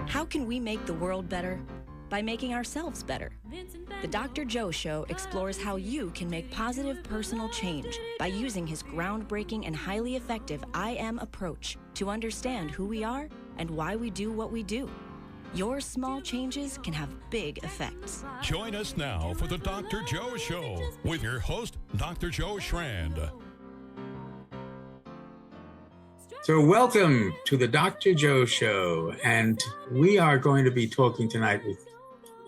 How can we make the world better? By making ourselves better. The Dr. Joe Show explores how you can make positive personal change by using his groundbreaking and highly effective I Am approach to understand who we are and why we do what we do. Your small changes can have big effects. Join us now for the Dr. Joe Show with your host, Dr. Joe Schrand. So welcome to the Dr. Joe Show, and we are going to be talking tonight with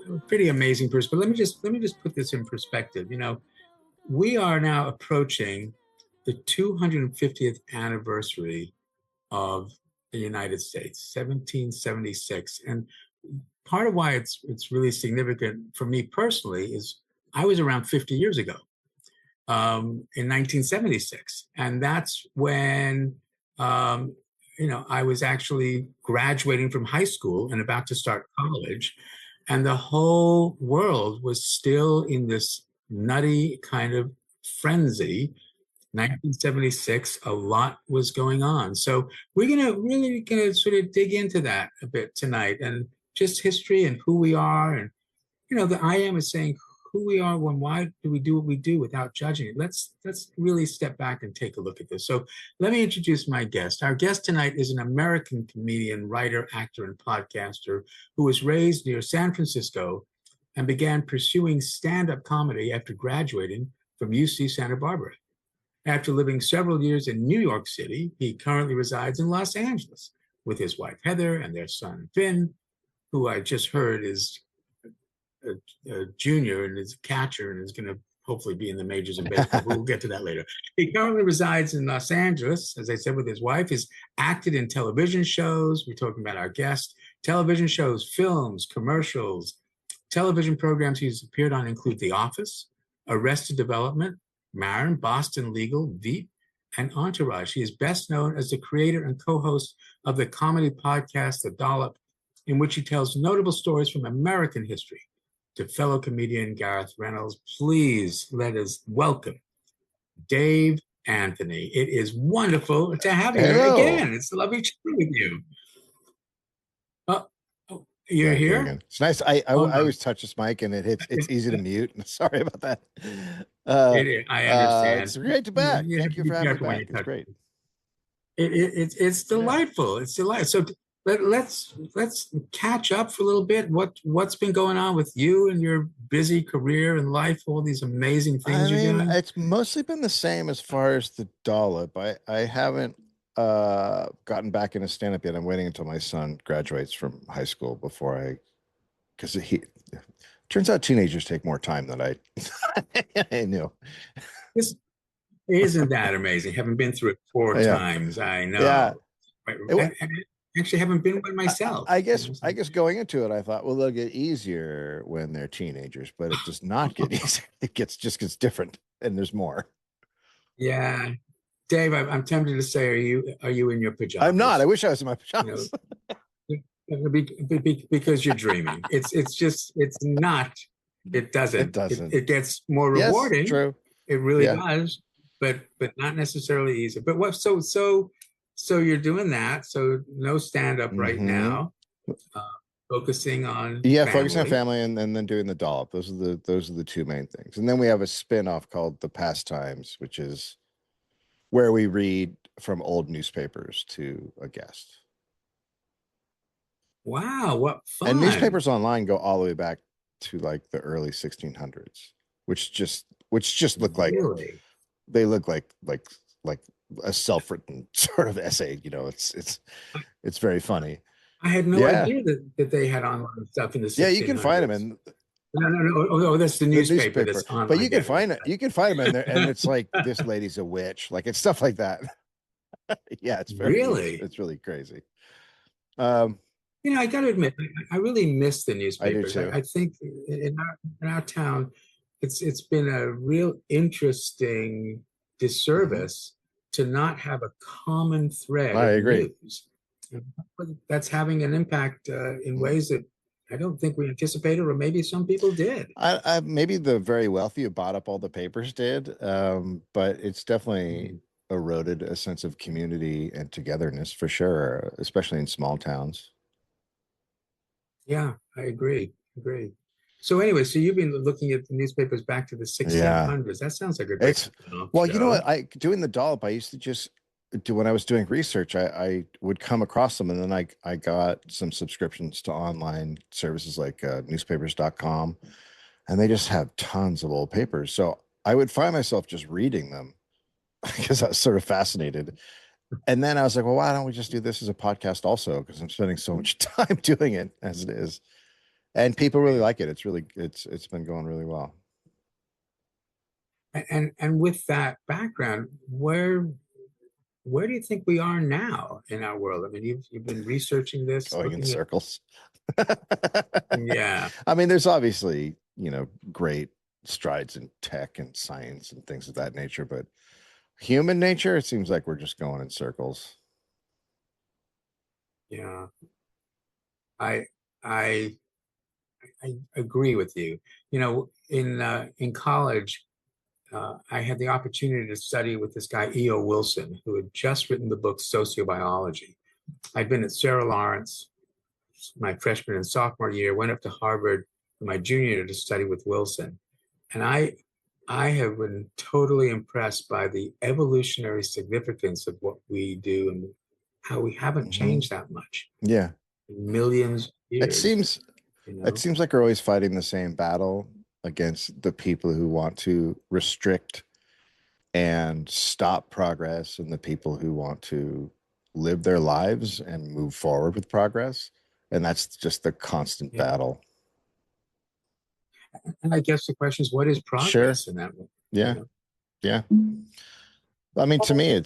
a pretty amazing person. But let me just put this in perspective. You know, we are now approaching the 250th anniversary of the United States, 1776, and part of why it's really significant for me personally is I was around 50 years ago, in 1976, and that's when. I was actually graduating from high school and about to start college, and the whole world was still in this nutty kind of frenzy. 1976, a lot was going on. So we're gonna sort of dig into that a bit tonight, and just history and who we are. And the I Am is saying who we are, why do we do what we do without judging it. Let's really step back and take a look at this. So let me introduce my guest. Our guest tonight is an American comedian, writer, actor, and podcaster who was raised near San Francisco and began pursuing stand-up comedy after graduating from UC Santa Barbara. After living several years in New York City, he currently resides in Los Angeles with his wife, Heather, and their son, Finn, who I just heard is a junior and is a catcher and is going to hopefully be in the majors in baseball. We'll get to that later. He currently resides in Los Angeles, as I said, with his wife. He's acted in television shows. We're talking about our guest. Television shows, films, commercials. Television programs he's appeared on include The Office, Arrested Development, Marin, Boston Legal, Veep, and Entourage. He is best known as the creator and co-host of the comedy podcast, The Dollop, in which he tells notable stories from American history. To fellow comedian Gareth Reynolds, please let us welcome Dave Anthony. It is wonderful to have you here again. It's lovely chatting with you. You're here? It's nice. I always touch this mic and it's easy to mute. Sorry about that. I understand. It's great to be back. Thank you for having me back. It's great. It's delightful. It's delightful. So let's catch up for a little bit. What's been going on with you and your busy career and life, all these amazing things you're doing? It's mostly been the same as far as the Dollop. I haven't gotten back into stand-up yet. I'm waiting until my son graduates from high school before because he turns out teenagers take more time than I knew. Isn't that amazing? Haven't been through it four times. I know. Yeah. I actually haven't been one myself. I guess going into it, I thought, well, they'll get easier when they're teenagers, but it does not get easier. It just gets different, and there's more. Yeah, Dave, I'm tempted to say, are you in your pajamas? I'm not. I wish I was in my pajamas. Because you're dreaming. It's not. It doesn't. It doesn't. It gets more rewarding. Yes, true. It really does, but not necessarily easy. But what? So you're doing that. So no stand-up right now. Focusing on focusing on family and then doing the Dollop. Those are the two main things. And then we have a spin-off called The Pastimes, which is where we read from old newspapers to a guest. Wow, what fun. And newspapers online go all the way back to like the early 1600s, which just look like they look like a self-written sort of essay. It's very funny. I had no idea that they had online stuff in the 1600s. Yeah, you can find them in. No. Oh, that's the newspaper. That's online. But you can find it. You can find them in there, and it's like this lady's a witch. Like it's stuff like that. Yeah, it's it's really crazy. I got to admit, I really miss the newspapers. I do too. I think in our town, it's been a real interesting disservice to not have a common thread. I agree. News. That's having an impact in ways that I don't think we anticipated, or maybe some people did. Maybe the very wealthy who bought up all the papers did, but it's definitely eroded a sense of community and togetherness for sure, especially in small towns. Yeah, I agree. Agree. So anyway, so you've been looking at the newspapers back to the Yeah. 1600s. That sounds like a great It's well, you know what? show. Doing the dollop, I used to just do when I was doing research, I would come across them and then I got some subscriptions to online services like newspapers.com, and they just have tons of old papers. So I would find myself just reading them because I was sort of fascinated. And then I was like, well, why don't we just do this as a podcast also? Because I'm spending so much time doing it as it is. And people really like it. It's been going really well. And with that background, where do you think we are now in our world? I mean, you've been researching this, Going in looking at, circles. yeah, I mean, there's obviously, great strides in tech and science and things of that nature, but human nature, it seems like we're just going in circles. yeah. I I I agree with you. You know, in college, I had the opportunity to study with this guy E.O. Wilson, who had just written the book Sociobiology. I'd been at Sarah Lawrence my freshman and sophomore year, went up to Harvard for my junior year to study with Wilson. And I have been totally impressed by the evolutionary significance of what we do and how we haven't Hmm. changed that much Yeah. in millions of It years, seems you it know? seems like we're always fighting the same battle against the people who want to restrict and stop progress and the people who want to live their lives and move forward with progress. And that's just the constant Yeah. battle. And I guess the question is, what is Sure. progress in that way? You Yeah. know? Yeah. I mean, to me,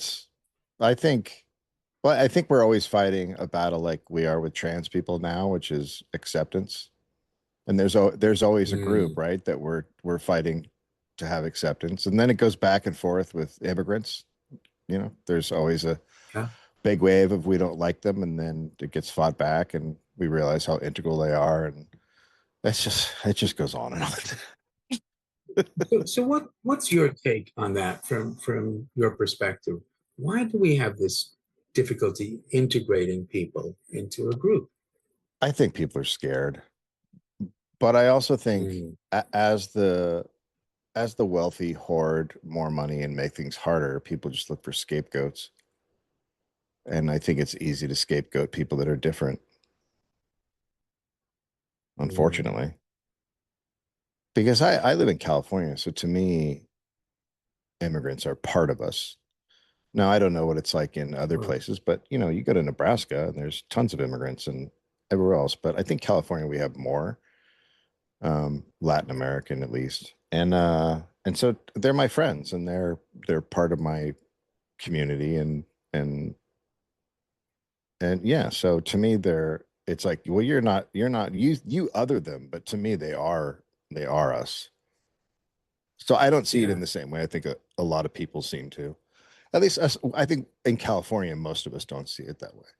I think, well, I think we're always fighting a battle like we are with trans people now, which is acceptance. And there's always a group, Mm, right, that we're fighting to have acceptance. And then it goes back and forth with immigrants. There's always a yeah. big wave of we don't like them, and then it gets fought back, and we realize how integral they are, and it just goes on and on. So what's your take on that from your perspective? Why do we have this difficulty integrating people into a group? I think people are scared, but I also think Mm, as the wealthy hoard more money and make things harder, people just look for scapegoats. And I think it's easy to scapegoat people that are different, mm, unfortunately. Because I live in California, so to me, immigrants are part of us. Now, I don't know what it's like in other oh, places, but you go to Nebraska and there's tons of immigrants and everywhere else. But I think California, we have more, Latin American at least. And so they're my friends and they're part of my community and and yeah, so to me it's like, well, you're not you other them, but to me they are us. So I don't see it yeah. in the same way I think a lot of people seem to. At least us, I think in California, most of us don't see it that way.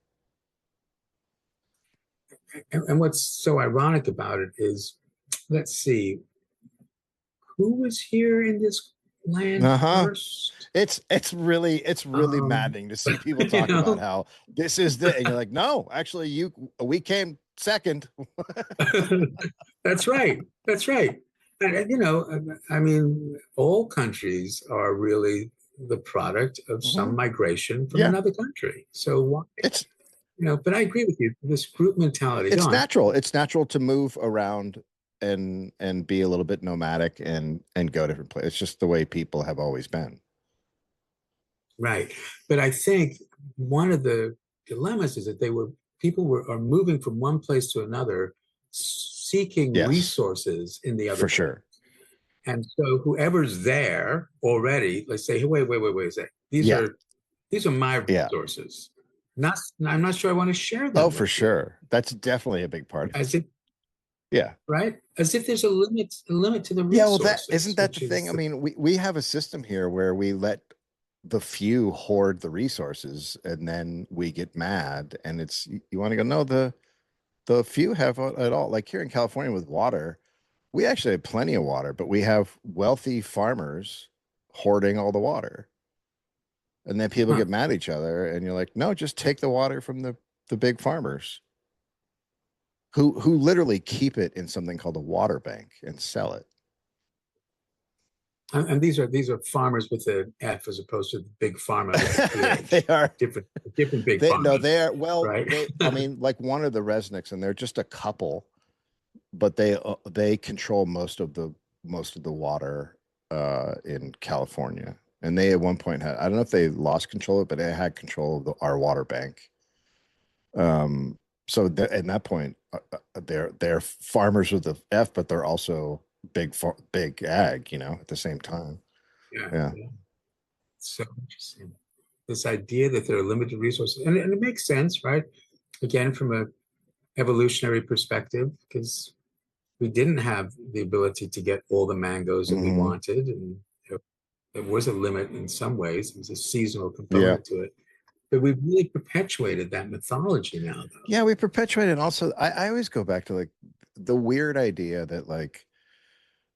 And what's so ironic about it is, let's see, who was here in this land Uh-huh. first? It's really Um, maddening to see people you talk about know, how this is the and you're like, no, actually we came second. that's right. That's right. And, you know, I mean, all countries are really the product of some Mhm. migration from Yeah. another country. So why, It's you know, but I agree with you. This group mentality, go it's on. natural. It's natural to move around and be a little bit nomadic and go different places. It's just the way people have always been. Right. But I think one of the dilemmas is that people are moving from one place to another, seeking Yes, resources in the other for place. sure. And so whoever's there already, let's say, hey, wait a second. Yeah. These are my Yeah. resources. Not I'm not sure I want to share Oh, them for with you. sure. That's definitely a big part of it. As if, Yeah. right? As if there's a limit to the Yeah, well, that isn't resources, that the which thing. is I the mean, we have a system here where we let the few hoard the resources and then we get mad and it's you want to go, no, the few have it all. Like here in California with water, we actually have plenty of water, but we have wealthy farmers hoarding all the water. And then people huh. get mad at each other and you're like, no, just take the water from the big farmers. who literally keep it in something called a water bank and sell it. And these are farmers with an F as opposed to the big pharma with a PH. They are different big they farmers. no they are well right? I mean, like one of the Resnicks, and they're just a couple, but they control most of the water in California. And they at one point had, I don't know if they lost control of it, but they had control of our water bank. So at that point, they're farmers with the F, but they're also big ag, at the same time. Yeah. So interesting. This idea that there are limited resources, and it makes sense, right? Again, from a evolutionary perspective, because we didn't have the ability to get all the mangoes that we wanted, and there was a limit in some ways. It was a seasonal component to it. But we've really perpetuated that mythology now, though. Yeah, we perpetuated. Also, I always go back to like the weird idea that like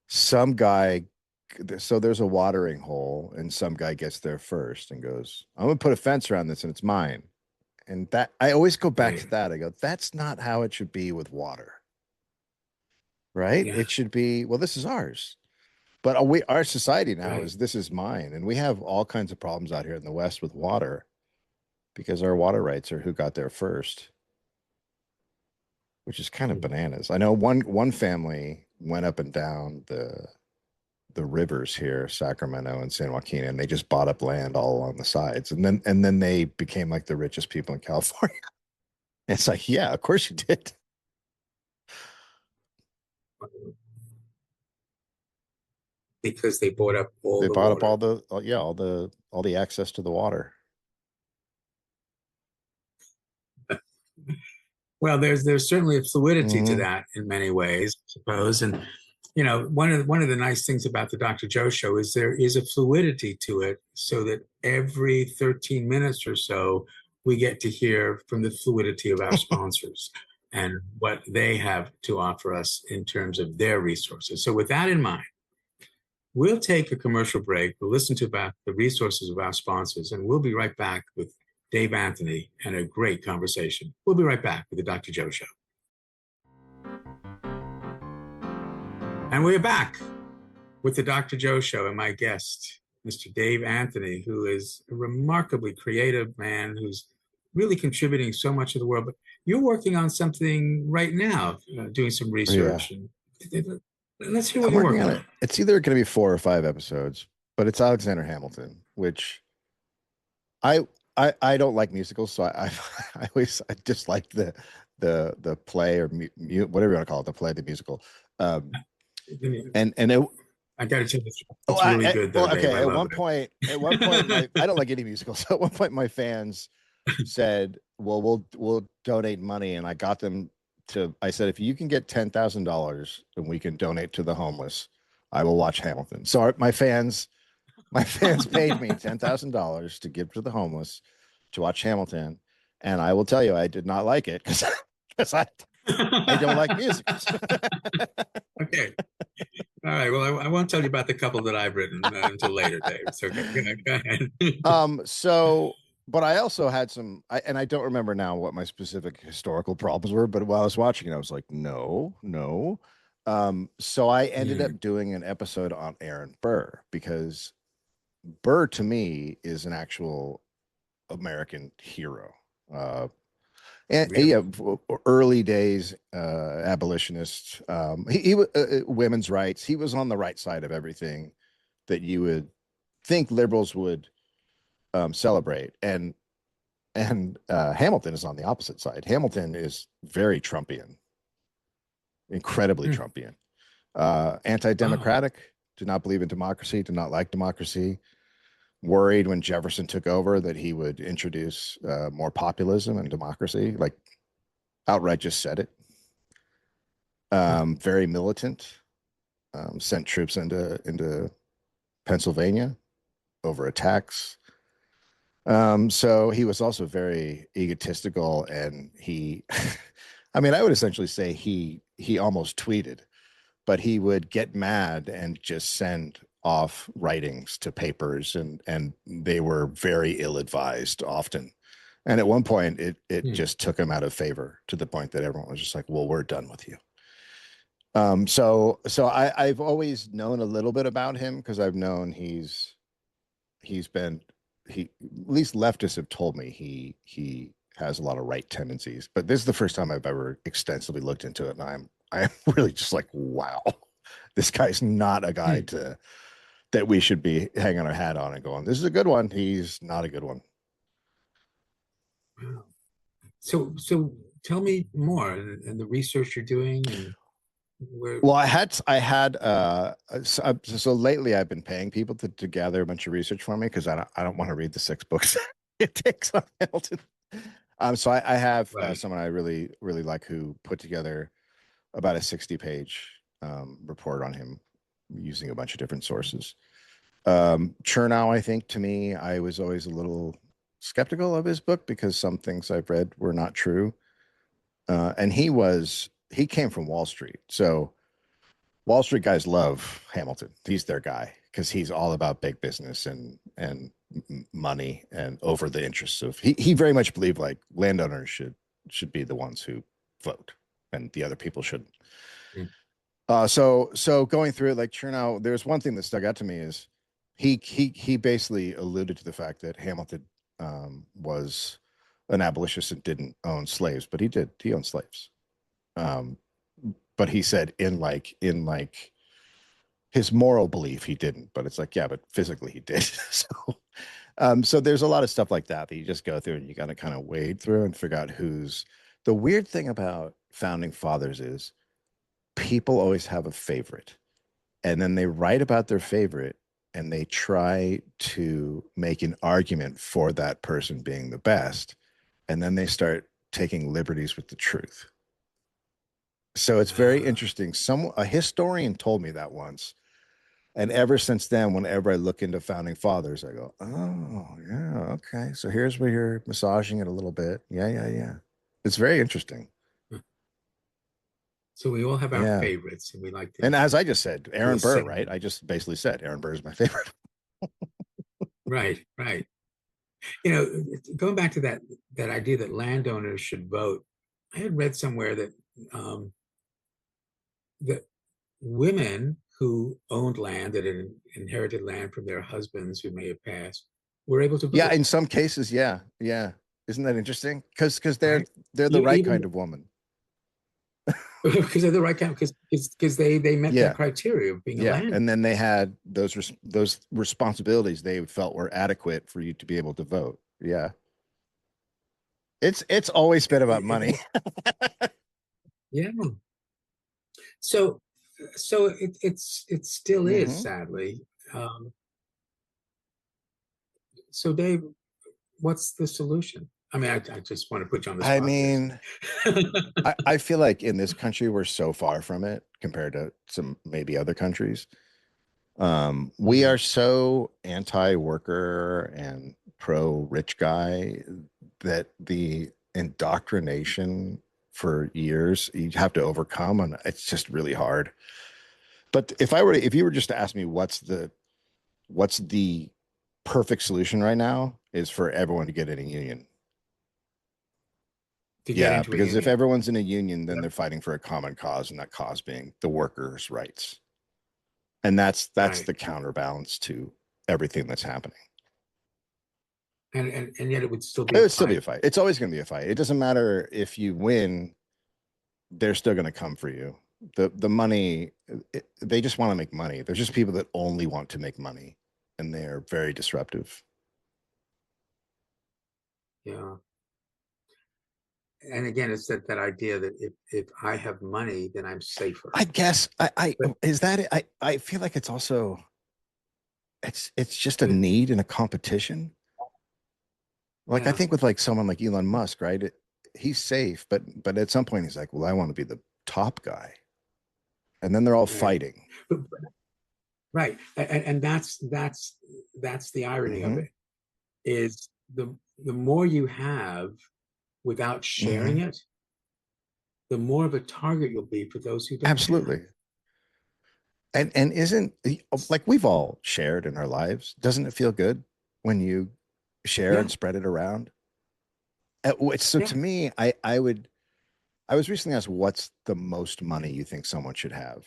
some guy, so there's a watering hole and some guy gets there first and goes, I'm gonna put a fence around this and it's mine. And that I always go back to that. I go, that's not how it should be with water. Right? Yeah. It should be, well, this is ours. But our society now is, this is mine. And we have all kinds of problems out here in the West with water because our water rights are who got there first, which is kind of bananas. I know one family went up and down the rivers here, Sacramento and San Joaquin, and they just bought up land all along the sides. And then they became like the richest people in California. It's like, yeah, of course you did. Because they bought up all the access to the water. Well, there's certainly a fluidity to that in many ways, I suppose. And one of the nice things about the Dr. Joe show is there is a fluidity to it, so that every 13 minutes or so we get to hear from the fluidity of our sponsors and what they have to offer us in terms of their resources. So with that in mind, we'll take a commercial break. We'll listen to about the resources of our sponsors, and we'll be right back with Dave Anthony and a great conversation. We'll be right back with the Dr. Joe Show. And we're back with the Dr. Joe Show and my guest, Mr. Dave Anthony, who is a remarkably creative man who's really contributing so much to the world. But you're working on something right now, doing some research. Yeah. Let's hear what you're working on. It's either going to be 4 or 5 episodes, but it's Alexander Hamilton, which I don't like musicals, so I just like the play or whatever you want to call it, the play, the musical. And it, I got to tell you, it's really good. Though, okay. At one point, I don't like any musicals. At one point, my fans said, "Well, we'll donate money," and I got them to. I said, "If you can get $10,000 and we can donate to the homeless, I will watch Hamilton." So my fans paid me $10,000 to give to the homeless to watch Hamilton, and I will tell you, I did not like it because I don't like musicals. Okay. All right. Well, I won't tell you about the couple that I've written until later, Dave. It's okay. Go ahead. So, but I also had some, and I don't remember now what my specific historical problems were, but while I was watching it, I was like, no. So I ended up doing an episode on Aaron Burr, because Burr to me is an actual American hero. And early days abolitionist. He women's rights. He was on the right side of everything that you would think liberals would celebrate. And Hamilton is on the opposite side. Hamilton is very Trumpian, incredibly Trumpian, anti-democratic. Did not believe in democracy. Did not like democracy. Worried when Jefferson took over that he would introduce more populism and democracy, like outright just said it. Very militant, sent troops into Pennsylvania over attacks. So he was also very egotistical, and he, I mean, I would essentially say he almost tweeted, but he would get mad and just send off writings to papers, and they were very ill-advised often. And at one point, it Hmm. just took him out of favor to the point that everyone was just like, "Well, we're done with you." I've always known a little bit about him because I've known he's been he at least leftists have told me he has a lot of right tendencies. But this is the first time I've ever extensively looked into it, and I'm really just like, wow, this guy's not a guy Hmm. that we should be hanging our hat on and going, this is a good one. He's not a good one. Wow. So tell me more and the research you're doing and where. Well, so lately I've been paying people to gather a bunch of research for me because I don't want to read the 6 books it takes on Hamilton. I have Right. someone I really really like who put together about a 60-page report on him using a bunch of different sources. Chernow, I think to me, I was always a little skeptical of his book because some things I've read were not true. And he came from Wall Street, so Wall Street guys love Hamilton. He's their guy because he's all about big business and money and over the interests of. He very much believed like landowners should be the ones who vote and the other people shouldn't. Hmm. So going through it, like Chernow, there's one thing that stuck out to me is he basically alluded to the fact that Hamilton was an abolitionist and didn't own slaves, but he did. He owned slaves. Um, but he said in like his moral belief he didn't, but it's like, yeah, but physically he did. So there's a lot of stuff like that you just go through and you got to kind of wade through and figure out who's. The weird thing about founding fathers is people always have a favorite, and then they write about their favorite and they try to make an argument for that person being the best, and then they start taking liberties with the truth. So it's very Ah, interesting. A historian told me that once. And ever since then, whenever I look into founding fathers, I go, oh, yeah, okay. So here's where you're massaging it a little bit. Yeah, yeah, yeah. It's very interesting. so we all have our Yeah. favorites, and we like And as I just said, to Aaron Burr, ascend. right? I just basically said Aaron Burr is my favorite. Right, right. You know, going back to that idea that landowners should vote, I had read somewhere um, that women who owned land that had inherited land from their husbands who may have passed were able to Yeah, vote, in some cases, yeah, yeah. Isn't that interesting? Because they're right? they're the right kind Even of woman. because they're the right kind, because they met that Yeah, criteria of being a yeah. land. And then they had those responsibilities they felt were adequate for you to be able to vote. Yeah. It's always been about money. Yeah. So it still is, Hmm. sadly. Um, so Dave, what's the solution? I mean, I just want to put you on the I spot there. mean, I feel like in this country we're so far from it compared to some maybe other countries. We Mhm. are so anti-worker and pro-rich guy that the indoctrination for years you have to overcome, and it's just really hard. But if you were just to ask me what's the perfect solution right now is for everyone to get in a union. To get Yeah, into a because if union. everyone's in a union, then Yep. they're fighting for a common cause, and that cause being the workers' rights. And that's Right. the counterbalance to everything that's happening. And yet it would still be It a would still be a fight. fight. It's always going to be a fight. It doesn't matter if you win; they're still going to come for you. The money, they just want to make money. There's just people that only want to make money, and they're very disruptive. Yeah. And again, it's that idea that if I have money, then I'm safer. I guess I But is that it? I feel like it's also it's just a but need and a competition. Like I yeah, think with like someone like Elon Musk, right? He's safe, but at some point he's like, well, I want to be the top guy, and then they're all right. fighting. But right. And that's the irony of Hmm. it is the more you have without sharing Hmm. it, the more of a target you'll be for those who don't have. Absolutely. And isn't like we've all shared in our lives? Doesn't it feel good when you share Yeah, and spread it around? So Yeah. to me, I was recently asked what's the most money you think someone should have,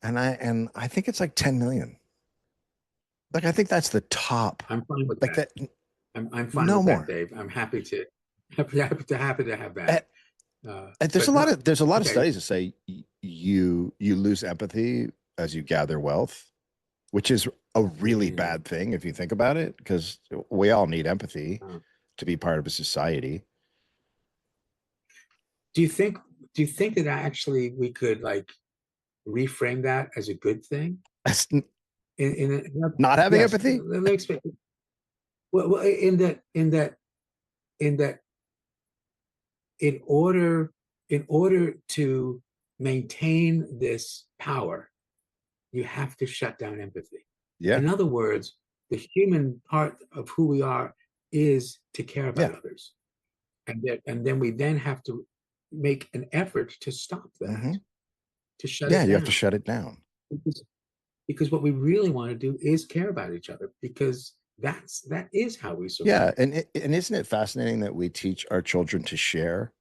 and I think it's like 10 million. Like I think that's the top. I'm fine with Like that. that, I'm fine no with that, more. Dave. I'm happy to have And, that. and But no, there's a lot of okay. studies that say you lose empathy as you gather wealth, which is a really Yeah. bad thing if you think about it, because we all need empathy Uh, to be part of a society. do you think do you think that actually we could like reframe that as a good thing? That's not having Yes. empathy. Let me explain. Well, in that in order to maintain this power, you have to shut down empathy. Yeah, In other words, the human part of who we are is to care yeah. about others. And then we then have to make an effort to stop that, Hmm. to shut Yeah, it you have to down. shut it down. Because, because what we really want to do is care about each other, because that is how we Yeah, survive. and isn't it fascinating that we teach our children to share,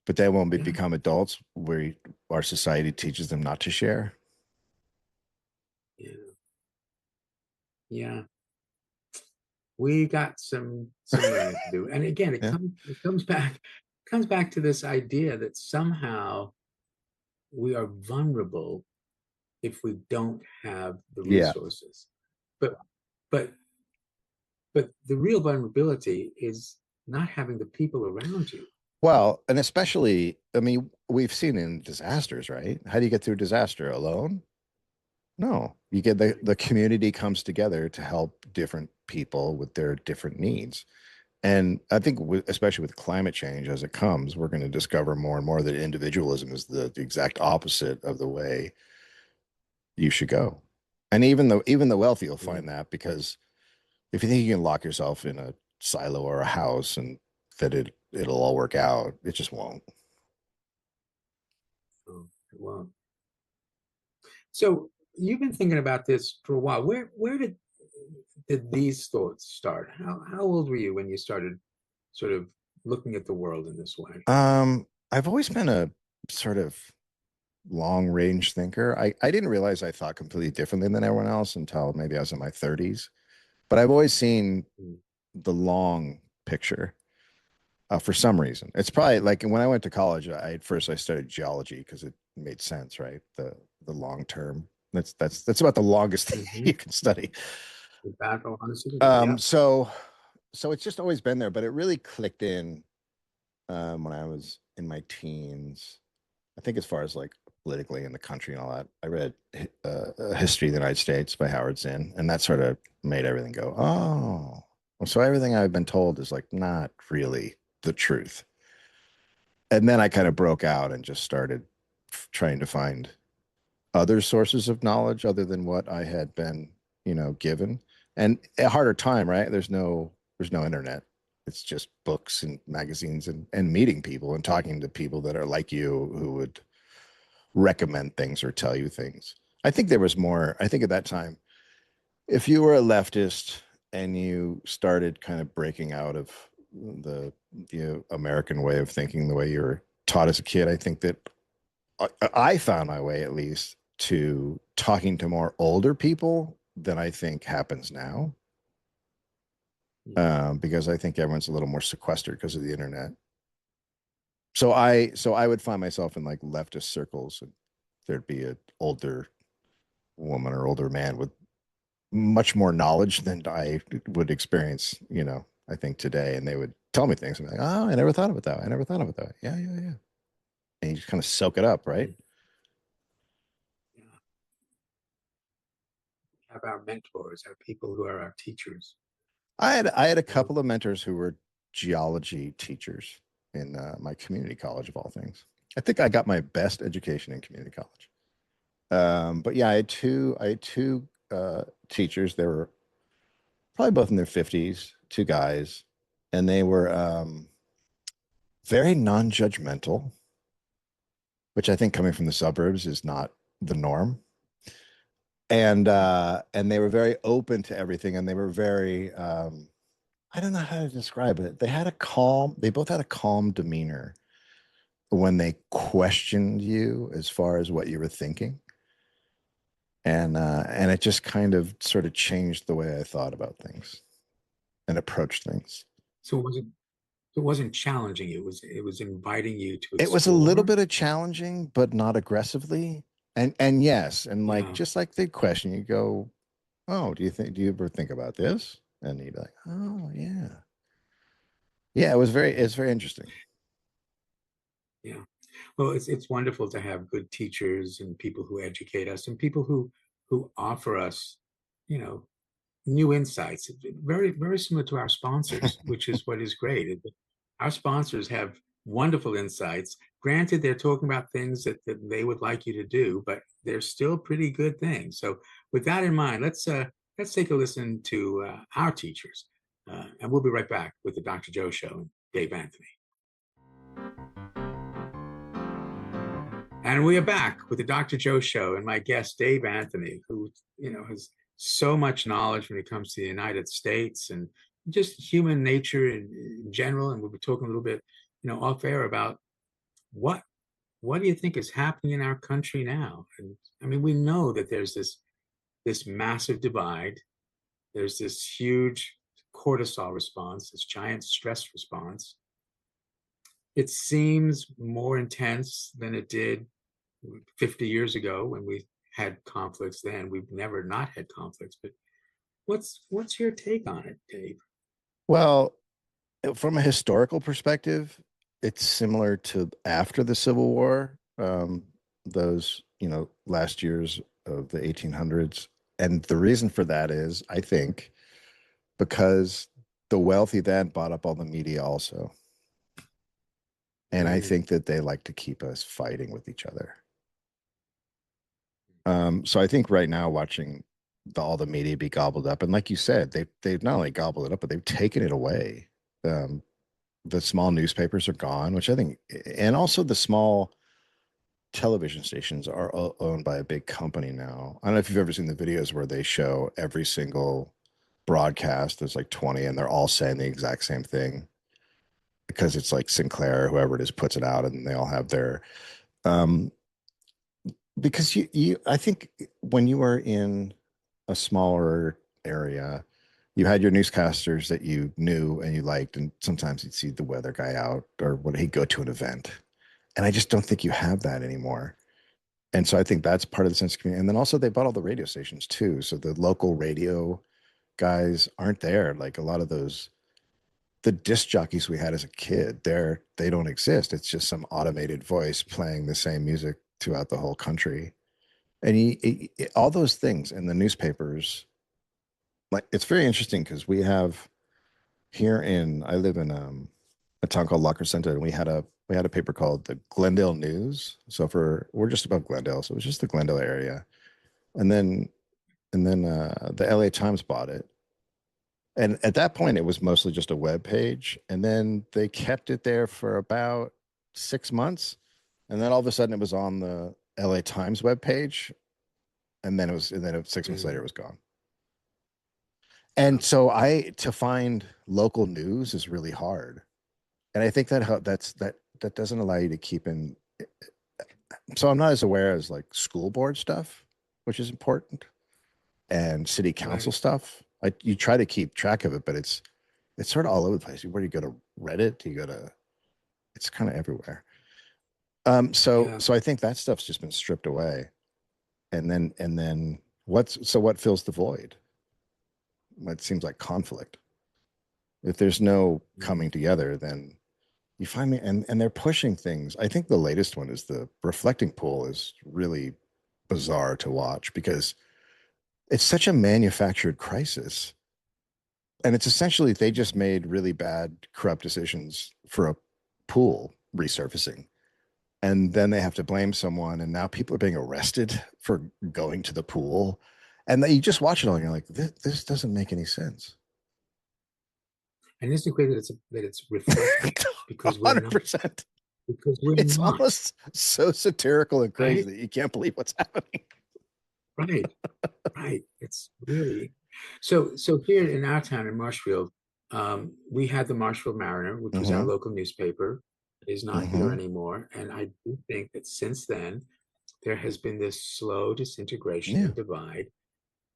but then when we Yeah, become adults, our society teaches them not to share? yeah, yeah. We got some learning to do. And again, Yeah, it comes back to this idea that somehow we are vulnerable if we don't have the yeah. resources. But but but the real vulnerability is not having the people around you. Well, and especially, I mean, we've seen in disasters, right? How do you get through disaster alone? No, you get the community comes together to help different people with their different needs. And I think, especially with climate change as it comes, we're going to discover more and more that individualism is the exact opposite of the way you should go. And even the wealthy will Yeah. find that, because if you think you can lock yourself in a silo or a house and that it'll all work out, it just won't. Oh, well, so you've been thinking about this for a while. Where did these thoughts start? How old were you when you started sort of looking at the world in this way? I've always been a sort of long range thinker. I didn't realize I thought completely differently than everyone else until maybe I was in my 30s. But I've always seen Mm. the long picture for some reason. It's probably like when I went to college, at first I studied geology because it made sense, right? The long term. That's about the longest thing Mm-hmm. you can study. The battle, honestly, yeah. Um, so so it's just always been there, but it really clicked in when I was in my teens. I think as far as like politically in the country and all that, I read a History of the United States by Howard Zinn, and that sort of made everything go, oh. So everything I've been told is like not really the truth. And then I kind of broke out and just started trying to find other sources of knowledge other than what I had been, given. And a harder time, right? There's no internet. It's just books and magazines and meeting people and talking to people that are like you who would recommend things or tell you things. I think there was more, I think at that time, if you were a leftist and you started kind of breaking out of the American way of thinking, the way you were taught as a kid, I think that I found my way at least to talking to more older people than I think happens now. Because I think everyone's a little more sequestered because of the internet. So I would find myself in like leftist circles, and there'd be an older woman or older man with much more knowledge than I would experience, I think today. And they would tell me things. I'm like, oh, I never thought of it that way. I never thought of it that way. Yeah, yeah, yeah. And you just kind of soak it up, right? Mm. Yeah. Have our mentors, our people who are our teachers. I had a So, couple of mentors who were geology teachers in my community college of all things. I think I got my best education in community college. But yeah, I had two teachers. They were probably both in their 50s, two guys, and they were very non-judgmental, which I think coming from the suburbs is not the norm. And they were very open to everything, and they were very I don't know how to describe it. They both had a calm demeanor when they questioned you as far as what you were thinking. And it just kind of sort of changed the way I thought about things and approached things. So it wasn't challenging. It was inviting you to It was a little explore. bit of challenging, but not aggressively. And yes, and like Yeah. just like the question, you go, "Oh, do you ever think about this?" And you'd be like, "Oh, yeah." Yeah, it's very interesting. Yeah. Well, it's wonderful to have good teachers and people who educate us and people who offer us, you know, new insights. Very, very similar to our sponsors, which is what is great. Our sponsors have wonderful insights. Granted, they're talking about things that they would like you to do, but they're still pretty good things. So with that in mind, let's take a listen to our teachers. And we'll be right back with the Dr. Joe Show and Dave Anthony. And we are back with the Dr. Joe Show and my guest, Dave Anthony, who, has so much knowledge when it comes to the United States and just human nature in general. And we'll be talking a little bit, off air about what what do you think is happening in our country now? And I mean, we know that there's this massive divide. There's this huge cortisol response, this giant stress response. It seems more intense than it did 50 years ago when we had conflicts then. We've never not had conflicts, but what's your take on it, Dave? Well, from a historical perspective, it's similar to after the Civil War, those, last years of the 1800s. And the reason for that is, I think, because the wealthy then bought up all the media also. And I Mm, think that they like to keep us fighting with each other. So I think right now watching all the media be gobbled up, and like you said, they've not only gobbled it up, but they've taken it away. Um, the small newspapers are gone, which I think, and also the small television stations are owned by a big company now. I don't know if you've ever seen the videos where they show every single broadcast. There's like 20, and they're all saying the exact same thing because it's like Sinclair or whoever it is puts it out, and they all have their. Um, because I think when you are in a smaller area, you had your newscasters that you knew and you liked, and sometimes you'd see the weather guy out or when he'd go to an event. And I just don't think you have that anymore. And so I think that's part of the sense of community. And then also they bought all the radio stations too. So the local radio guys aren't there. Like a lot of the disc jockeys we had as a kid, they don't exist. It's just some automated voice playing the same music throughout the whole country. And all those things in the newspapers, like it's very interesting because I live in a town called La Crescenta, and we had a paper called the Glendale News. So we're just above Glendale, so it was just the Glendale area. And then the LA Times bought it. And at that point it was mostly just a web page. And then they kept it there for about 6 months. And then all of a sudden it was on the LA Times web page. And then 6 months later mm, it was gone. And so to find local news is really hard. And I think that doesn't allow you to keep in. So I'm not as aware as like school board stuff, which is important, and city council right. stuff. You try to keep track of it, but it's sort of all over the place. Where do you go to Reddit? It's kind of everywhere. So Yeah. I think that stuff's just been stripped away. And then what fills the void? It seems like conflict. If there's no Mm, coming together, then you find me, and they're pushing things. I think the latest one is the reflecting pool is really bizarre to watch because it's such a manufactured crisis. And it's essentially they just made really bad, corrupt decisions for a pool resurfacing. And then they have to blame someone. And now people are being arrested for going to the pool. And then you just watch it all and you're like, this doesn't make any sense. and isn't it great that it's reflecting because we're not 100%. because we're It's not almost so satirical and crazy right. that you can't believe what's happening. Right. Right. It's really so here in our town in Marshfield. We had the Marshville Mariner, which was our Mm-hmm. local newspaper. It is not there Mm-hmm. anymore. And I do think that since then, there has been this slow disintegration Yeah. and divide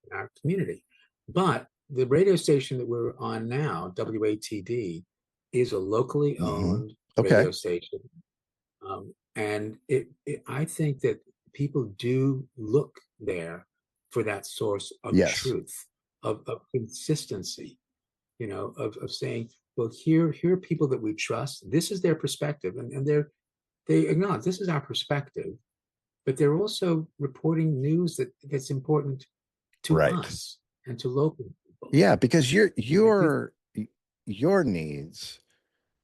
in our community. But the radio station that we're on now, WATD, is a locally Mm-hmm. owned Okay. radio station. And I think that people do look there for that source of Yes. truth, of consistency, of saying, well, here are people that we trust. This is their perspective, and they acknowledge this is our perspective, but they're also reporting news that's important to Right. us and to local people. Yeah, because your And I do, your your needs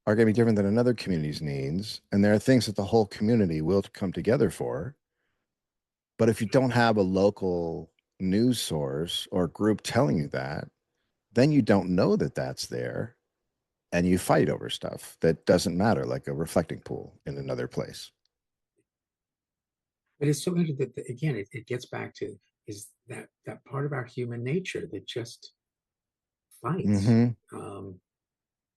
are going to be different than another community's needs, and there are things that the whole community will come together for. But if you don't have a local news source or group telling you that, then you don't know that that's there, and you fight over stuff that doesn't matter, like a reflecting pool in another place. but it's so interesting that again, it gets back to is that part of our human nature that just fights. Hmm. Um,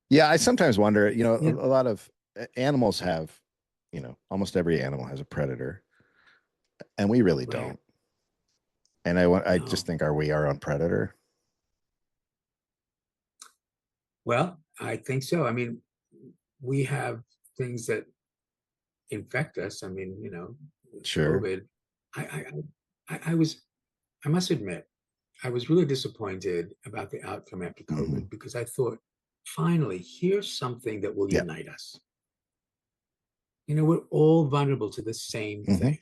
Yeah, I sometimes wonder, yeah, a lot of animals have, almost every animal has a predator, and we really right. don't. And I just No. think, are we our own predator? Well, I think so. I mean, we have things that infect us. I mean, Sure. COVID. I, I was, I must admit, I was really disappointed about the outcome after Hmm. COVID because I thought, finally, here's something that will Yeah. unite us. We're all vulnerable to the same Hmm. thing,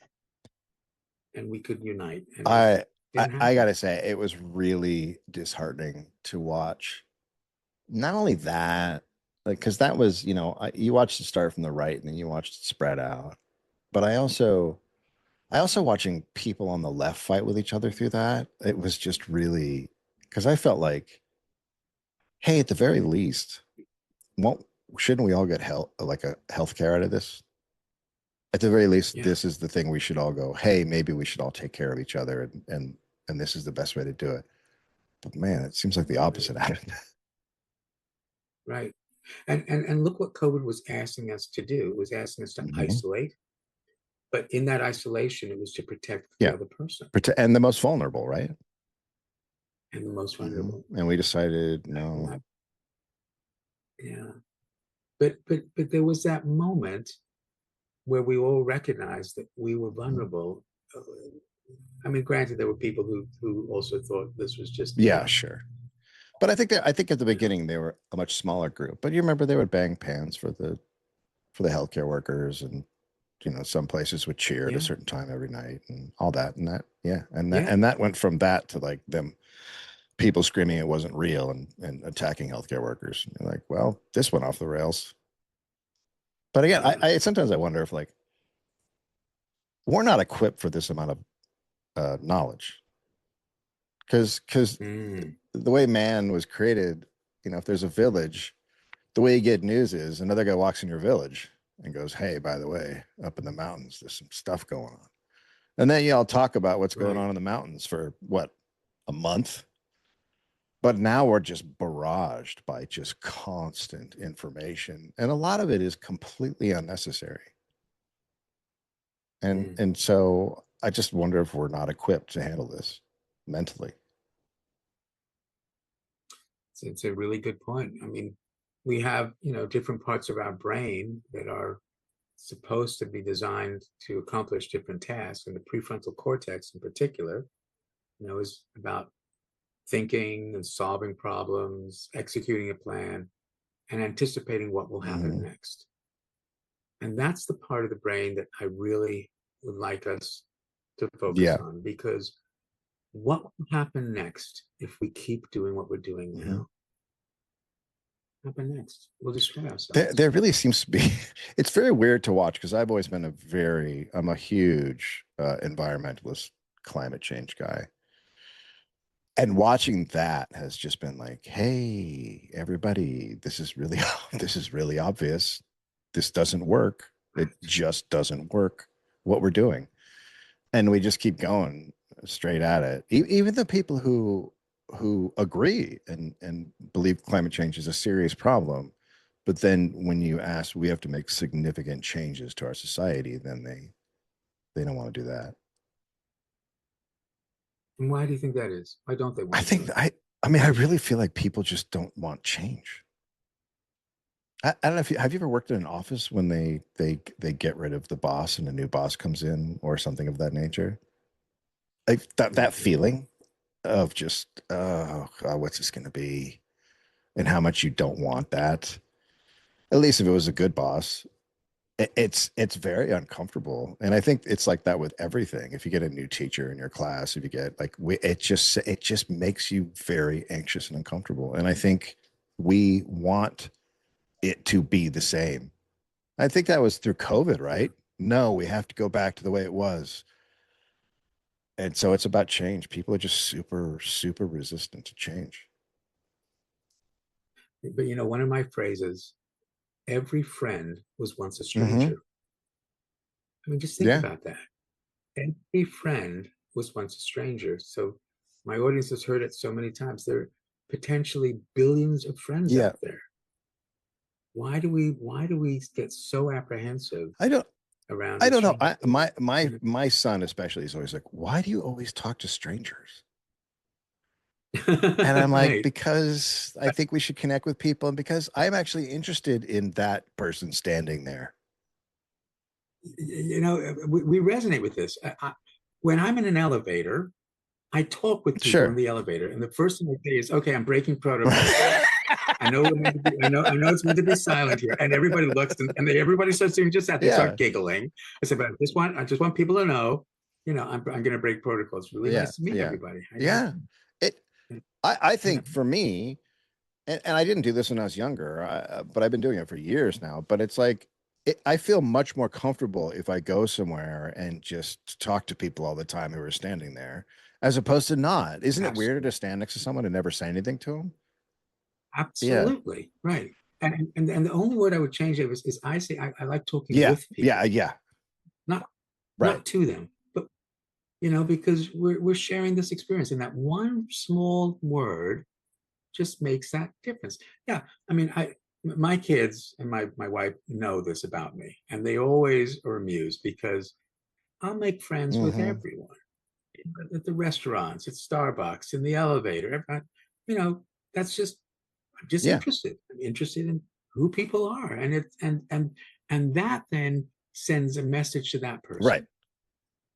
and we could unite, and it I, I didn't I happen. gotta say, it was really disheartening to watch. Not only that, like, because that was, you watched it start from the right, and then you watched it spread out. But I also watching people on the left fight with each other through that. It was just really, because I felt like, hey, at the very least, won't shouldn't we all get health, like a healthcare out of this? At the very least, Yeah, this is the thing we should all go, hey, maybe we should all take care of each other, and this is the best way to do it. But man, it seems like the right, opposite happened. right. And look what COVID was asking us to do. It was asking us to Mhm. isolate, but in that isolation, it was to protect the Yeah. other person And the most vulnerable, right? and the most Mhm. vulnerable. And we decided, And no. yeah, but there was that moment where we all recognized that we were Mhm. vulnerable. Uh, I mean, granted, there were people who also thought this was just, Yeah, sure. But I think at the you know, beginning they were a much smaller group. But you remember they would bang pans for the healthcare workers, and some places would cheer at a yeah, certain time every night and all that, and that, yeah, and that yeah, and that went from that to like them people screaming it wasn't real and attacking healthcare workers. And you're like, well, this went off the rails. But again, I, yeah. I sometimes I wonder if, like, we're not equipped for this amount of knowledge, because Mm, the way man was created, if there's a village, the way you get news is another guy walks in your village and goes, hey, by the way, up in the mountains there's some stuff going on, and then y'all talk about what's going right. on in the mountains for what, a month. But now we're just barraged by just constant information, and a lot of it is completely unnecessary. And Mm. and so I just wonder if we're not equipped to handle this mentally. It's a really good point. I mean, we have, different parts of our brain that are supposed to be designed to accomplish different tasks. And the prefrontal cortex in particular, is about thinking and solving problems, executing a plan, and anticipating what will happen Mhm. next. And that's the part of the brain that I really would like us to focus Yeah. on because what will happen next if we keep doing what we're doing Mhm. now? What will happen next? We'll destroy There, ourselves. there really seems to be, it's very weird to watch because I've always been I'm a huge environmentalist, climate change guy. And watching that has just been like, hey, everybody, this is really, this is really obvious. This doesn't work. It Right. just doesn't work what we're doing. And we just keep going straight at it. Even the people who who agree and believe climate change is a serious problem. But then when you ask, we have to make significant changes to our society, then they don't want to do that. And why do you think that is? Why don't they I want to do think it? I mean, I really feel like people just don't want change. I don't know if have you ever worked in an office when they get rid of the boss and a new boss comes in or something of that nature? Like that feeling of just oh God, what's this going to be, and how much you don't want that. At least if it was a good boss, it's very uncomfortable, and I think it's like that with everything. If you get a new teacher in your class, if you get like it just makes you very anxious and uncomfortable, and I think we want it to be the same. I think that was through COVID, Yeah. right? No, we have to go back to the way it was. And so it's about change. People are just super, super resistant to change. But one of my phrases, every friend was once a Hmm. stranger. I mean, just think Yeah. about that. Every friend was once a stranger. So my audience has heard it so many times. There are potentially billions of friends Yeah. out there. Why do we get so apprehensive I don't around I the don't know. change? My son especially is always like, why do you always talk to strangers? And I'm like, Right. because I think we should connect with people and because I'm actually interested in that person standing there. We resonate with this. When I'm in an elevator, I talk with people in Sure. the elevator, and the first thing I say is, "Okay, I'm breaking protocol here. I know we're meant to be, I know it's meant to be silent here." And everybody looks, and everybody starts doing just that. They Yeah. start giggling. I said, "But I just want people to know, I'm going to break protocol. It's really Yeah. nice to meet Yeah. everybody." Yeah. It I Yeah. think for me, and I didn't do this when I was younger, but I've been doing it for years now. But it's like I feel much more comfortable if I go somewhere and just talk to people all the time who are standing there, as opposed to not. Isn't it weirder Absolutely, to stand next to someone and never say anything to them? Yeah, absolutely right. And the only word I would change it is I say I like talking yeah, with yeah, people, yeah. not Right. to them, but because we're sharing this experience, and that one small word just makes that difference. Yeah, I mean, my kids and my wife know this about me, and they always are amused because I'll make friends with Hmm. everyone at the restaurants, at Starbucks, in the elevator. You know, that's just I'm just Yeah. interested. I'm interested in who people are, and that then sends a message to that Right.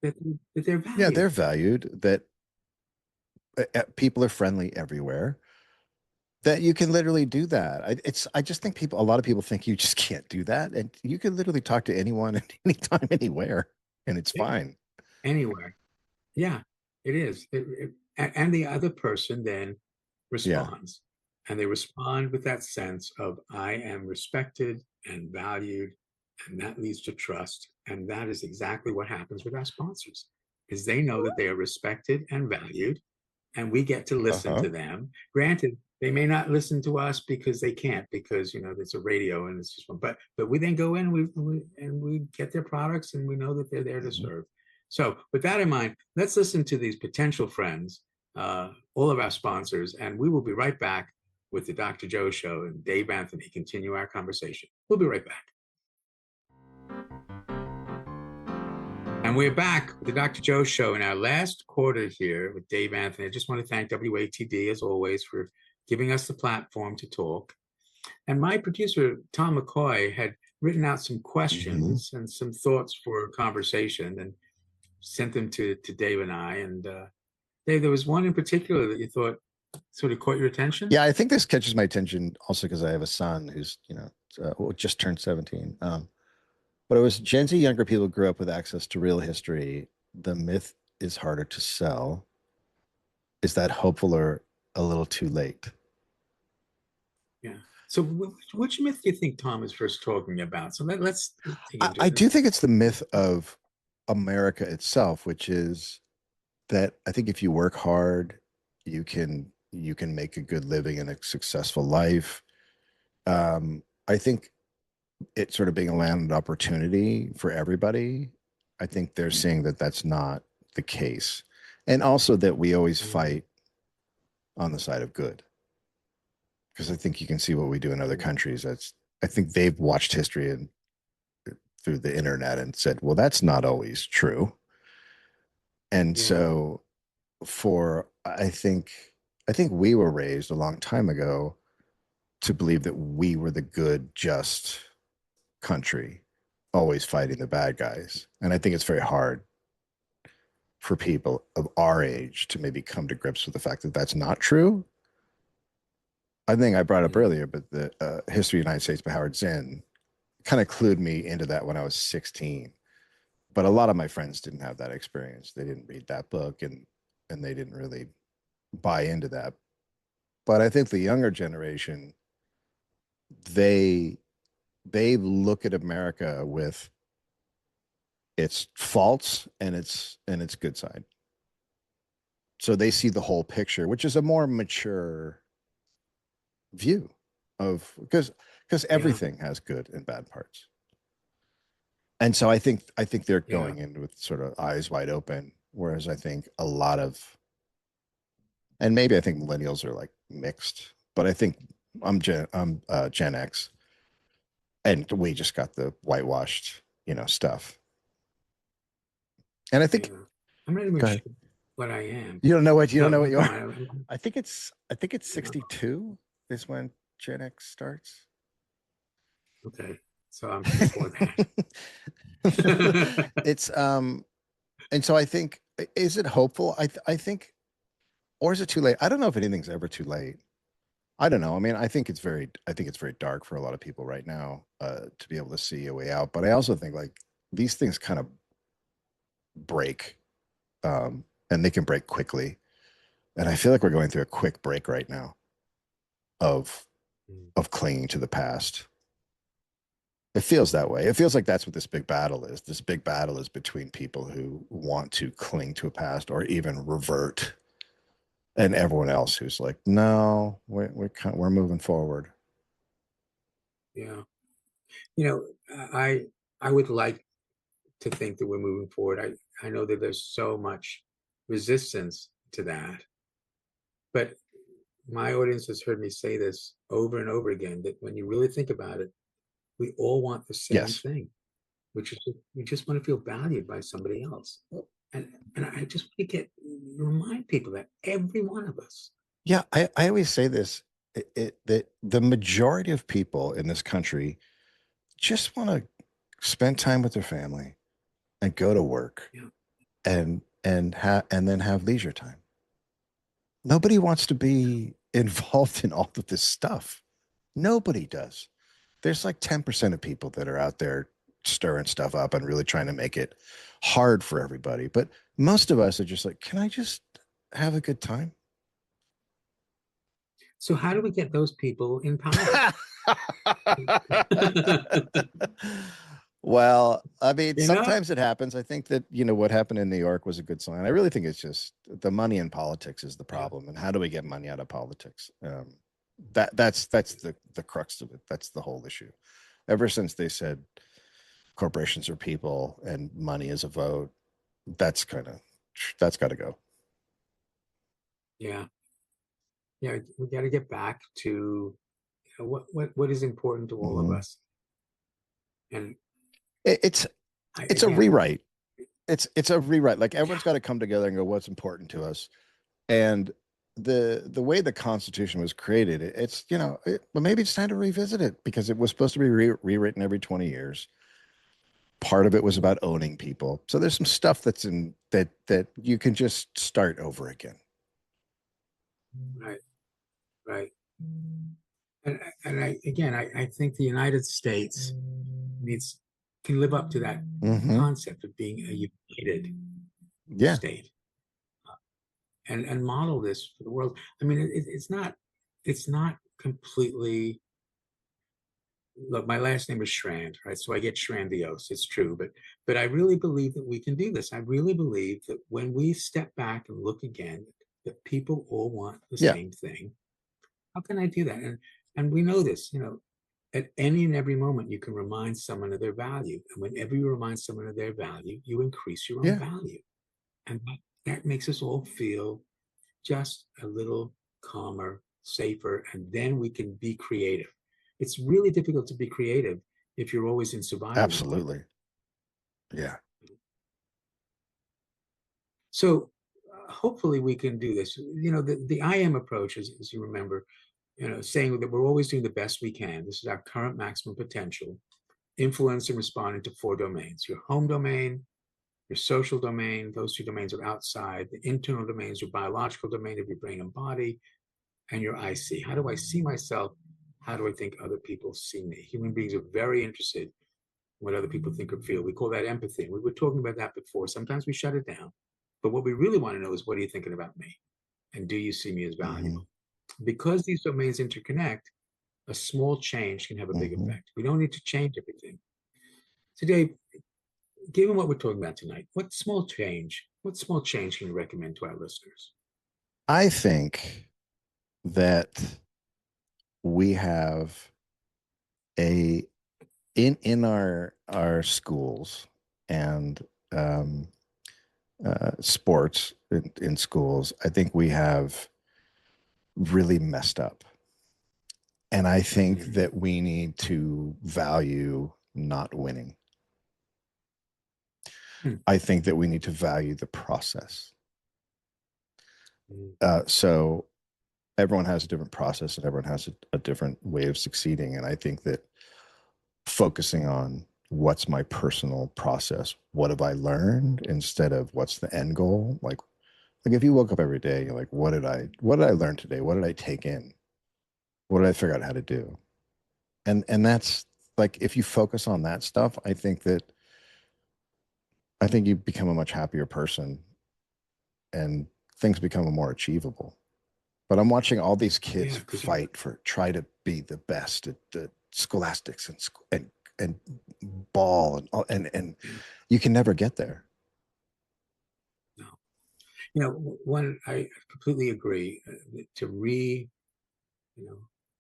person that they're Yeah, they're valued. valued. That people are friendly everywhere. That you can literally do that. I just think a lot of people think you just can't do that, and you can literally talk to anyone at any time, anywhere, and it's Yeah, fine. anywhere. Yeah, it is. And the other person then Yeah. responds. And they respond with that sense of, I am respected and valued. And that leads to trust. And that is exactly what happens with our sponsors, is they know that they are respected and valued, and we get to listen Uh-huh. to them. Granted, they may not listen to us because they can't, because it's a radio and it's just one. But we then go in and we get their products, and we know that they're there to Mhm. serve. So with that in mind, let's listen to these potential friends, all of our sponsors, and we will be right back with the Dr. Joe Show and Dave Anthony continue our conversation. We'll be right back. And we're back with the Dr. Joe Show in our last quarter here with Dave Anthony. I just want to thank WATD, as always, for giving us the platform to talk. And my producer, Tom McCoy, had written out some Mhm. questions and some thoughts for a conversation and sent them to Dave and I. And Dave, there was one in particular that you thought sort of caught your attention? Yeah, I think this catches my attention also because I have a son who's, just turned 17. But it was Gen Z younger people grew up with access to real history. The myth is harder to sell. Is that hopeful or a little too late? Yeah. So which myth do you think Tom is first talking about? So let's dig into I it. do think it's the myth of America itself, which is that I think if you work hard, you can make a good living and a successful life. I think it sort of being a landed opportunity for everybody. I think they're seeing that that's not the case, and also that we always Mhm. fight on the side of good. Because I think you can see what we do in other countries. I think they've watched history and through the internet and said, well, that's not always true. And Yeah. so I think we were raised a long time ago to believe that we were the good, just country, always fighting the bad guys. And I think it's very hard for people of our age to maybe come to grips with the fact that that's not true. I think I brought up earlier, but the History of the United States by Howard Zinn kind of clued me into that when I was 16. But a lot of my friends didn't have that experience. They didn't read that book and they didn't really buy into that. But I think the younger generation, they look at America with its faults and its good side. So they see the whole picture, which is a more mature view of because everything has good and bad parts. And so I think they're going in with sort of eyes wide open, whereas I think a lot of, and maybe I think millennials are like mixed, but I think I'm Gen X, and we just got the whitewashed, stuff. And I think I'm not even sure what I am. You don't know what you are. On. I think it's 62 is when Gen X starts. Okay. So I'm before that. It's and so I think, is it hopeful? I think, or is it too late? I don't know if anything's ever too late. I don't know. I mean, I think it's very dark for a lot of people right now to be able to see a way out. But I also think like these things kind of break, and they can break quickly. And I feel like we're going through a quick break right now of clinging to the past. It feels that way. It feels like that's what this big battle is. This big battle is between people who want to cling to a past or even revert, and everyone else who's like, no, we're moving forward. Yeah. I would like to think that we're moving forward. I know that there's so much resistance to that. But my audience has heard me say this over and over again, that when you really think about it, we all want the same thing, which is we just want to feel valued by somebody else. And I just want to remind people that every one of us. Yeah, I always say this, that the majority of people in this country just want to spend time with their family and go to work and then have leisure time. Nobody wants to be involved in all of this stuff. Nobody does. There's like 10% of people that are out there stirring stuff up and really trying to make it hard for everybody. But most of us are just like, can I just have a good time? So how do we get those people in power? Well, I mean, sometimes it happens. I think that, what happened in New York was a good sign. I really think it's just the money in politics is the problem. And how do we get money out of politics? That's the crux of it. That's the whole issue. Ever since they said corporations are people and money is a vote, that's got to go. Yeah. Yeah. We got to get back to what is important to all of us. And it's a rewrite. It's a rewrite. Like everyone's got to come together and go, what's important to us? And the way the Constitution was created, it's, well, maybe it's time to revisit it because it was supposed to be rewritten every 20 years. Part of it was about owning people. So there's some stuff that's in that you can just start over again. Right. And I think the United States can live up to that concept of being a united state, and model this for the world. I mean, it's not completely. Look, my last name is Schrand, right? So I get Schrandiose. It's true, but I really believe that we can do this. I really believe that when we step back and look again, that people all want the same thing. How can I do that? And we know this, at any and every moment, you can remind someone of their value. And whenever you remind someone of their value, you increase your own value. And that makes us all feel just a little calmer, safer, and then we can be creative. It's really difficult to be creative if you're always in survival mode. Absolutely. Yeah. So hopefully we can do this. You know, the I am approach, as you remember, you know, saying that we're always doing the best we can. This is our current maximum potential. Influence and responding to 4 domains: your home domain, your social domain. Those 2 domains are outside. The internal domains, your biological domain of your brain and body, and your I see. How do I see myself? How do I think other people see me? Human beings are very interested in what other people think or feel. We call that empathy. We were talking about that before. Sometimes we shut it down. But what we really want to know is, what are you thinking about me? And do you see me as valuable? Because these domains interconnect, a small change can have a big effect. We don't need to change everything. So Dave, given what we're talking about tonight, what small change can you recommend to our listeners? I think that we have a in our schools and sports in schools, I think we have really messed up. And I think that we need to value not winning. I think that we need to value the process. So everyone has a different process and everyone has a different way of succeeding. And I think that focusing on what's my personal process, what have I learned, instead of what's the end goal. Like if you woke up every day, you're like, what did I learn today? What did I take in? What did I figure out how to do? And that's like, if you focus on that stuff, I think you become a much happier person and things become more achievable. But I'm watching all these kids try to be the best at the scholastics and ball and you can never get there. No, you know, I completely agree. To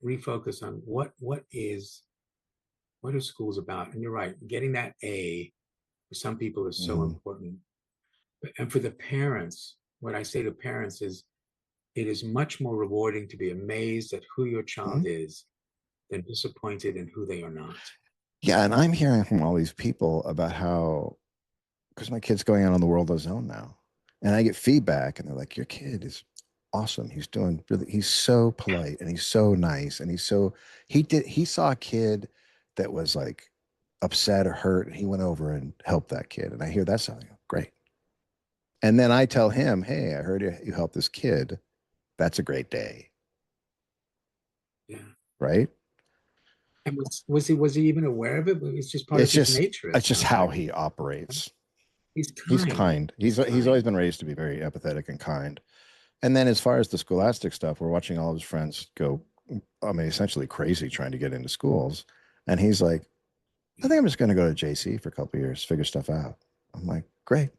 refocus on what are schools about? And you're right, getting that A for some people is so important. And for the parents, what I say to parents is, it is much more rewarding to be amazed at who your child is than disappointed in who they are not. Yeah, and I'm hearing from all these people about how, because my kid's going out on the world of his own now, and I get feedback, and they're like, "Your kid is awesome. He's so polite, and he's so nice, and he saw a kid that was like upset or hurt, and he went over and helped that kid." And I hear that sounding great. And then I tell him, "Hey, I heard you helped this kid. That's a great day." Yeah. Right. And was he even aware of it? It's just part of his nature. It's just how he operates. He's kind. He's always been raised to be very empathetic and kind. And then as far as the scholastic stuff, we're watching all of his friends go, I mean, essentially crazy trying to get into schools. And he's like, "I think I'm just going to go to JC for a couple of years, figure stuff out." I'm like, great.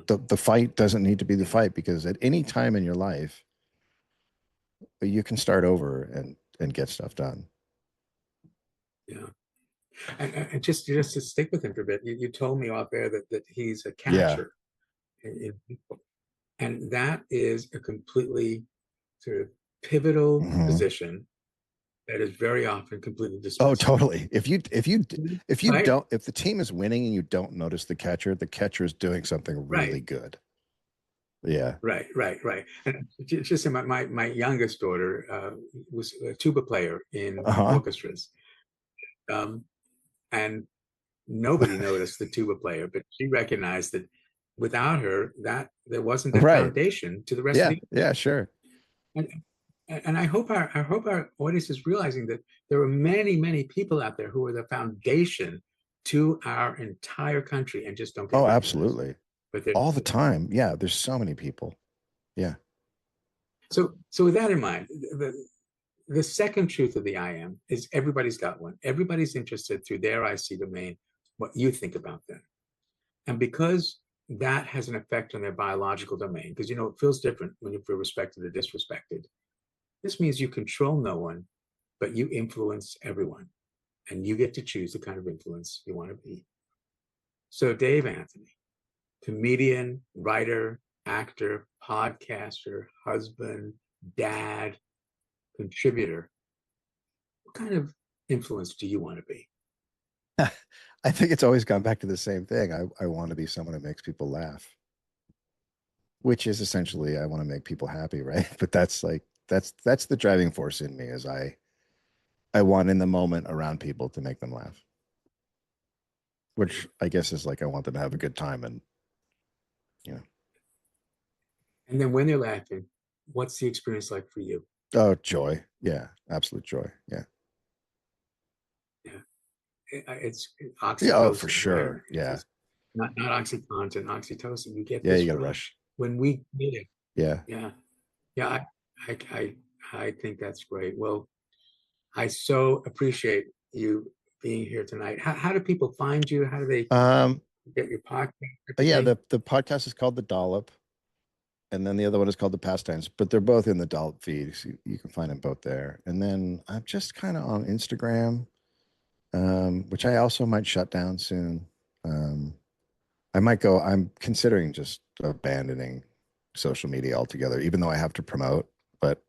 The fight doesn't need to be the fight, because at any time in your life, you can start over and get stuff done. Yeah. And just to stick with him for a bit, you told me off air that he's a catcher. Yeah. And that is a completely sort of pivotal position that is very often completely dismissed. Oh, totally. If the team is winning and you don't notice the catcher is doing something really good. Yeah. Right. And just my youngest daughter was a tuba player in orchestras. And nobody noticed the tuba player, but she recognized that without her, that there wasn't that foundation to the rest of the. Yeah, sure. And I hope our audience is realizing that there are many people out there who are the foundation to our entire country and just don't get recognized. Absolutely. But all the time. Yeah, there's so many people. Yeah. So with that in mind, the second truth of the I am is everybody's got one. Everybody's interested through their I see domain what you think about them. And because that has an effect on their biological domain, because it feels different when you feel respected or disrespected. This means you control no one, but you influence everyone. And you get to choose the kind of influence you want to be. So Dave Anthony, comedian, writer, actor, podcaster, husband, dad, contributor, what kind of influence do you want to be? I think it's always gone back to the same thing. I want to be someone who makes people laugh, which is essentially I want to make people happy, right? But that's the driving force in me is I want in the moment around people to make them laugh, which I guess is like I want them to have a good time and And then when they're laughing, what's the experience like for you? oh, joy. Yeah, absolute joy. Yeah. Yeah, it's Yeah, oh, oxytocin, for right? sure. Yeah. It's not OxyContin, oxytocin. You get Yeah, this you got to from rush. when we meet it. Yeah. Yeah, yeah. I think that's great. Well, I so appreciate you being here tonight. How do people find you? How do they Um, get your podcast? yeah, Everything? the podcast is called The Dollop, and then the other one is called The Pastimes, but they're both in the Dollop feed. So you can find them both there. And then I'm just kind of on Instagram, which I also might shut down soon. I'm considering just abandoning social media altogether, even though I have to promote, but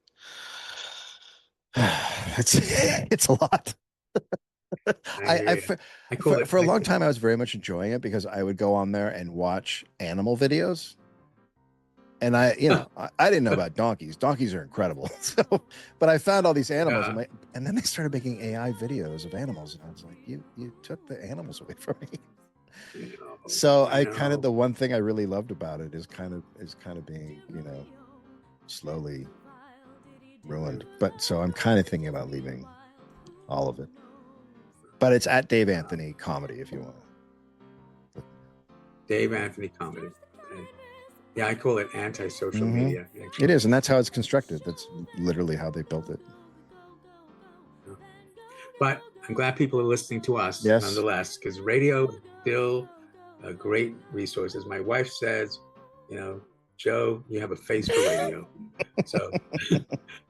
it's a lot. I hear you. I call it For a long time, I was very much enjoying it because I would go on there and watch animal videos. And I didn't know about donkeys. Donkeys are incredible. So, but I found all these animals and then they started making AI videos of animals. And I was like, you took the animals away from me. So I kind of, the one thing I really loved about it is kind of being, slowly ruined. But so I'm kind of thinking about leaving all of it. But it's at Dave Anthony Comedy if you want to. Dave Anthony Comedy. Okay. Yeah, I call it anti-social media. Actually. It is, and that's how it's constructed. That's literally how they built it. But I'm glad people are listening to us nonetheless, because radio is still a great resource. As my wife says, Joe, you have a face for radio. So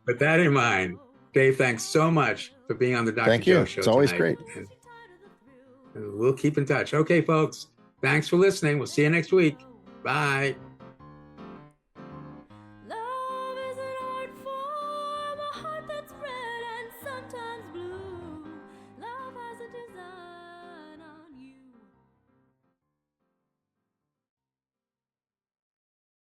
with that in mind, Dave, thanks so much for being on the Dr. Joe Show. It's always tonight. great. And we'll keep in touch. Okay, folks, thanks for listening. We'll see you next week. Bye.